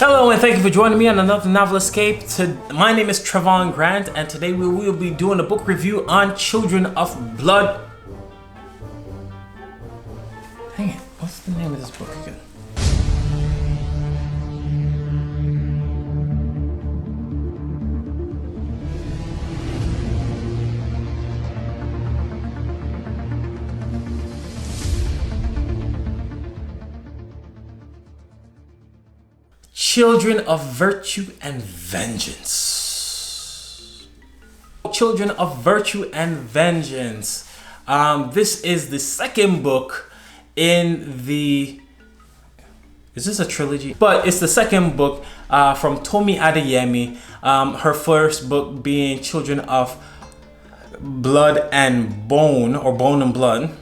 Hello and thank you for joining me on another Novel Escape. My name is Trevon Grant and today we will be doing a book review on Children of Blood. Dang it, what's the name of this book again? Children of Virtue and Vengeance. Children of Virtue and Vengeance. This is the second book in the... Is this a trilogy? But it's the second book from Tomi Adeyemi. Her first book being Children of Blood and Bone, or Bone and Blood.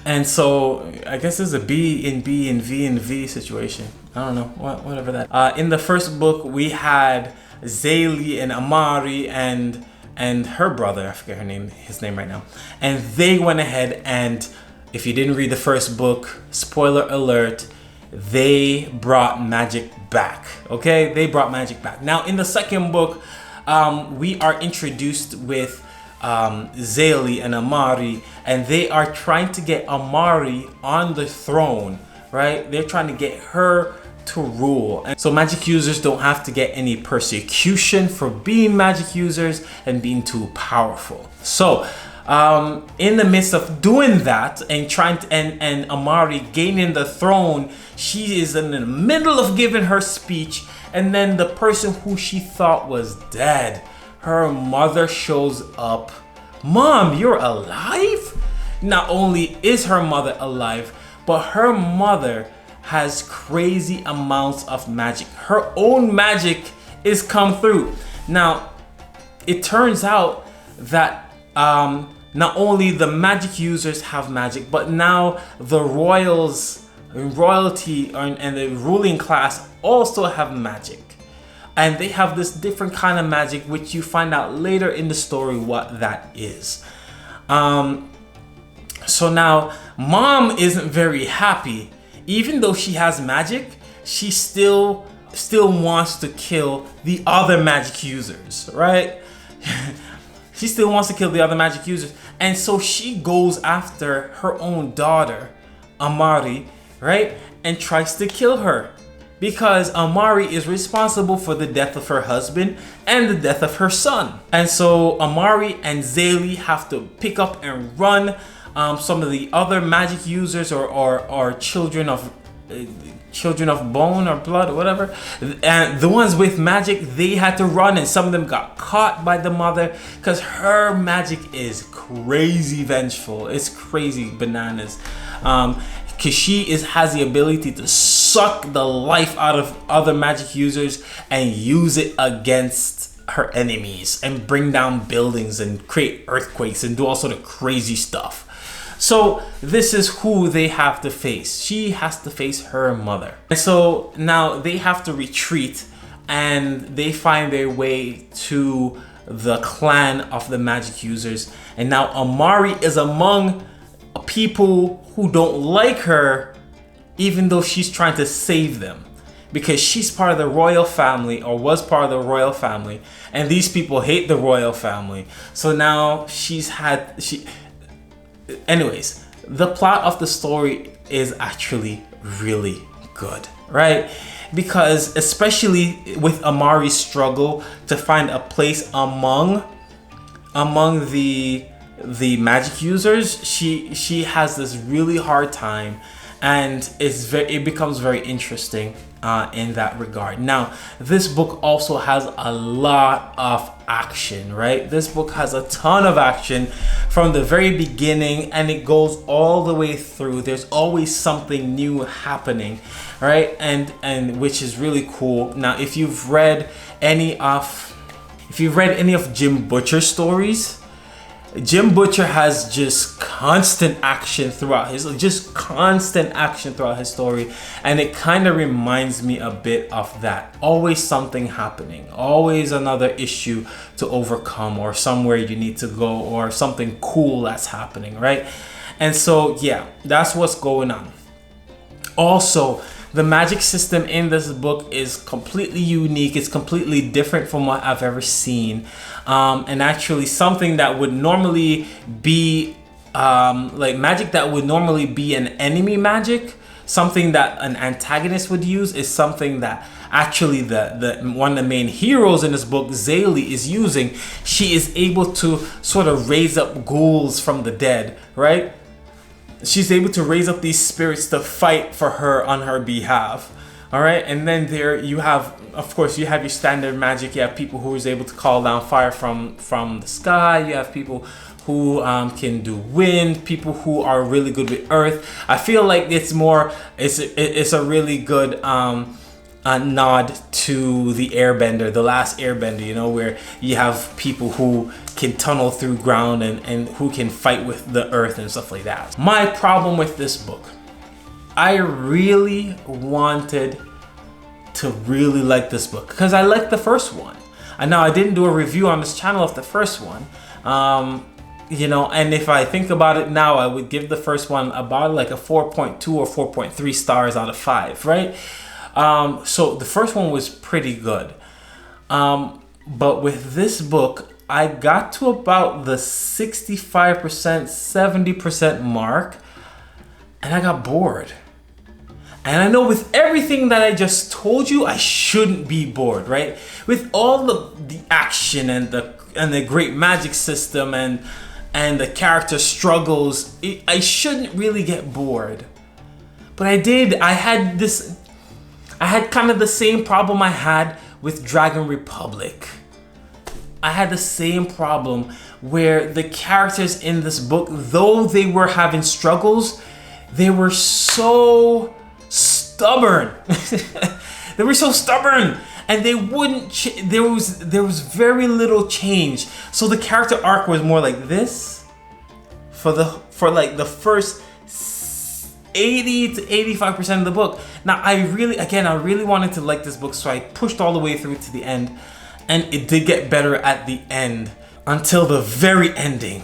And so I guess it's a B and B and V and V situation. I don't know, whatever that. In the first book, we had Zaylee and Amari and her brother. I forget his name right now. And they went ahead and, if you didn't read the first book, spoiler alert, they brought magic back. Okay, they brought magic back. Now in the second book, we are introduced with Zaylee and Amari, and they are trying to get Amari on the throne, right? They're trying to get her to rule, and so magic users don't have to get any persecution for being magic users and being too powerful. So in the midst of doing that and trying to, and Amari gaining the throne, she is in the middle of giving her speech, and then the person who she thought was dead, her mother, shows up. Mom, you're alive? Not only is her mother alive, but her mother has crazy amounts of magic. Her own magic is come through. Now, it turns out that not only the magic users have magic, but now the royalty and the ruling class also have magic. And they have this different kind of magic, which you find out later in the story what that is. So now, Mom isn't very happy. Even though she has magic, she still wants to kill the other magic users, right? She still wants to kill the other magic users. And so she goes after her own daughter, Amari, right? And tries to kill her, because Amari is responsible for the death of her husband and the death of her son. And so Amari and Zaylee have to pick up and run. Some of the other magic users or children of bone or blood or whatever, and the ones with magic, they had to run, and some of them got caught by the mother because her magic is crazy vengeful. It's crazy bananas. Because she has the ability to suck the life out of other magic users and use it against her enemies and bring down buildings and create earthquakes and do all sort of crazy stuff. So this is who they have to face. She has to face her mother. And so now they have to retreat, and they find their way to the clan of the magic users. And now Amari is among people who don't like her, even though she's trying to save them, because she's part of the royal family, or was part of the royal family, and these people hate the royal family. So now anyways, the plot of the story is actually really good, right? Because especially with Amari's struggle to find a place among the magic users, she has this really hard time, and it becomes very interesting in that regard. Now, this book also has a lot of action, right? This book has a ton of action from the very beginning, and it goes all the way through. There's always something new happening, right? And which is really cool. Now, if you've read any of Jim Butcher's stories, Jim Butcher has just constant action throughout his story, and it kind of reminds me a bit of that. Always something happening, always another issue to overcome, or somewhere you need to go, or something cool that's happening, right? And so yeah, that's what's going on. Also, The magic system in this book is completely unique. It's completely different from what I've ever seen. And actually something that would normally be like magic that would normally be an enemy magic, something that an antagonist would use, is something that actually the one of the main heroes in this book, Zaylee, is using. She is able to sort of raise up ghouls from the dead, right? She's able to raise up these spirits to fight for her on her behalf. All right, and then there you have, of course, you have your standard magic. You have people who is able to call down fire from the sky. You have people who can do wind, people who are really good with earth. I feel like it's a really good a nod to the Airbender, the last Airbender, you know, where you have people who can tunnel through ground and who can fight with the earth and stuff like that. My problem with this book, I really wanted to really like this book because I liked the first one. And now I didn't do a review on this channel of the first one. You know, and if I think about it now, I would give the first one about like a 4.2 or 4.3 stars out of 5, right? So the first one was pretty good. But with this book, I got to about the 65%, 70% mark, and I got bored. And I know with everything that I just told you, I shouldn't be bored, right? With all the action and the great magic system and the character struggles, I shouldn't really get bored. But I did. I had kind of the same problem I had with Dragon Republic. I had the same problem where the characters in this book, though they were having struggles, they were so stubborn. They were so stubborn, and they wouldn't. There was very little change. So the character arc was more like this for like the first 80 to 85% of the book. Now I really wanted to like this book, so I pushed all the way through to the end, and it did get better at the end until the very ending.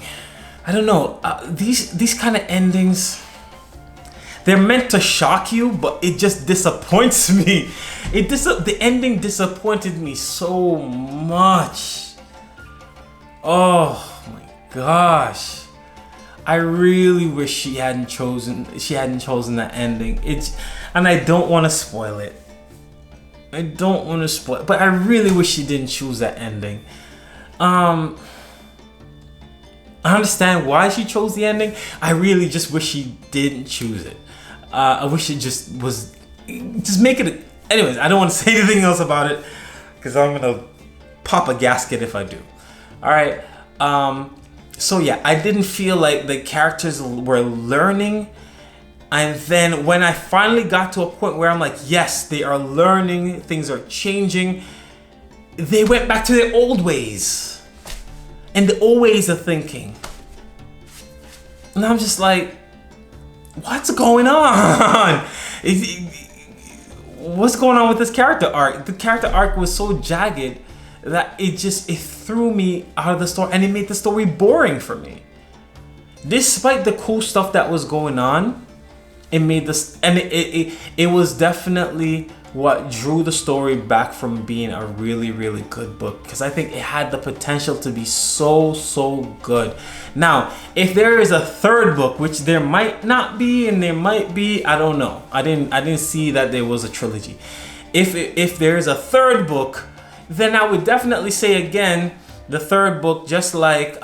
I don't know, these kind of endings, they're meant to shock you, but it just disappoints me. The ending disappointed me so much. Oh my gosh. I really wish she hadn't chosen that ending. And I don't want to spoil it. But I really wish she didn't choose that ending. I understand why she chose the ending. I really just wish she didn't choose it. I wish it just make it. Anyways, I don't want to say anything else about it because I'm gonna pop a gasket if I do. All right. So yeah, I didn't feel like the characters were learning. And then when I finally got to a point where I'm like, yes, they are learning, things are changing, they went back to their old ways. And the old ways of thinking. And I'm just like, what's going on? What's going on with this character arc? The character arc was so jagged that it threw me out of the story, and it made the story boring for me. Despite the cool stuff that was going on, it made this, and it was definitely what drew the story back from being a really, really good book, because I think it had the potential to be so good. Now, if there is a third book, which there might not be, and there might be, I don't know. I didn't see that there was a trilogy. If there is a third book, then I would definitely say again, the third book, just like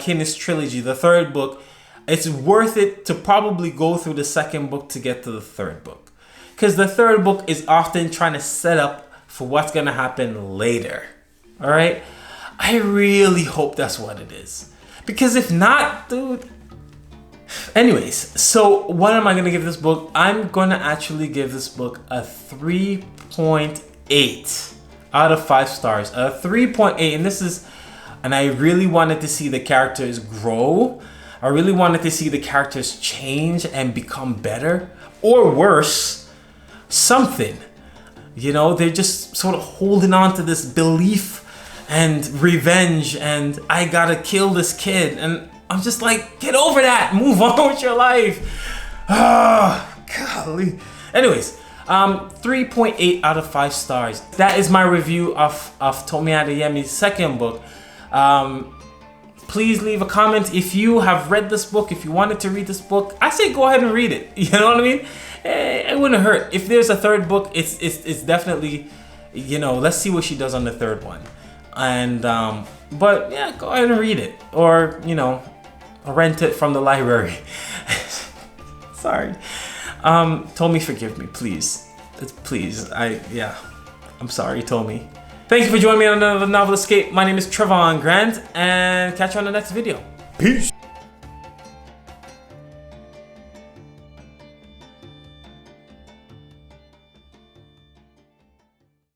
in his trilogy, the third book, it's worth it to probably go through the second book to get to the third book. Because the third book is often trying to set up for what's going to happen later. All right? I really hope that's what it is. Because if not, dude. Anyways, so what am I going to give this book? I'm going to actually give this book a 3.8 out of 5 stars. A 3.8, and I really wanted to see the characters grow. I really wanted to see the characters change and become better or worse. Something, you know, they're just sort of holding on to this belief and revenge and I gotta kill this kid, and I'm just like, get over that, move on with your life. Ah, golly. Anyways, 3.8 out of 5 stars. That is my review of Tomi Adeyemi's second book. Please leave a comment if you have read this book, if you wanted to read this book. I say go ahead and read it. You know what I mean? It wouldn't hurt. If there's a third book, it's definitely, you know, let's see what she does on the third one. And but yeah, go ahead and read it, or you know, rent it from the library. Sorry. Tomi, forgive me, please. Please, I'm sorry, Tomi. Thank you for joining me on another Novel Escape. My name is Trevon Grant, and catch you on the next video. Peace.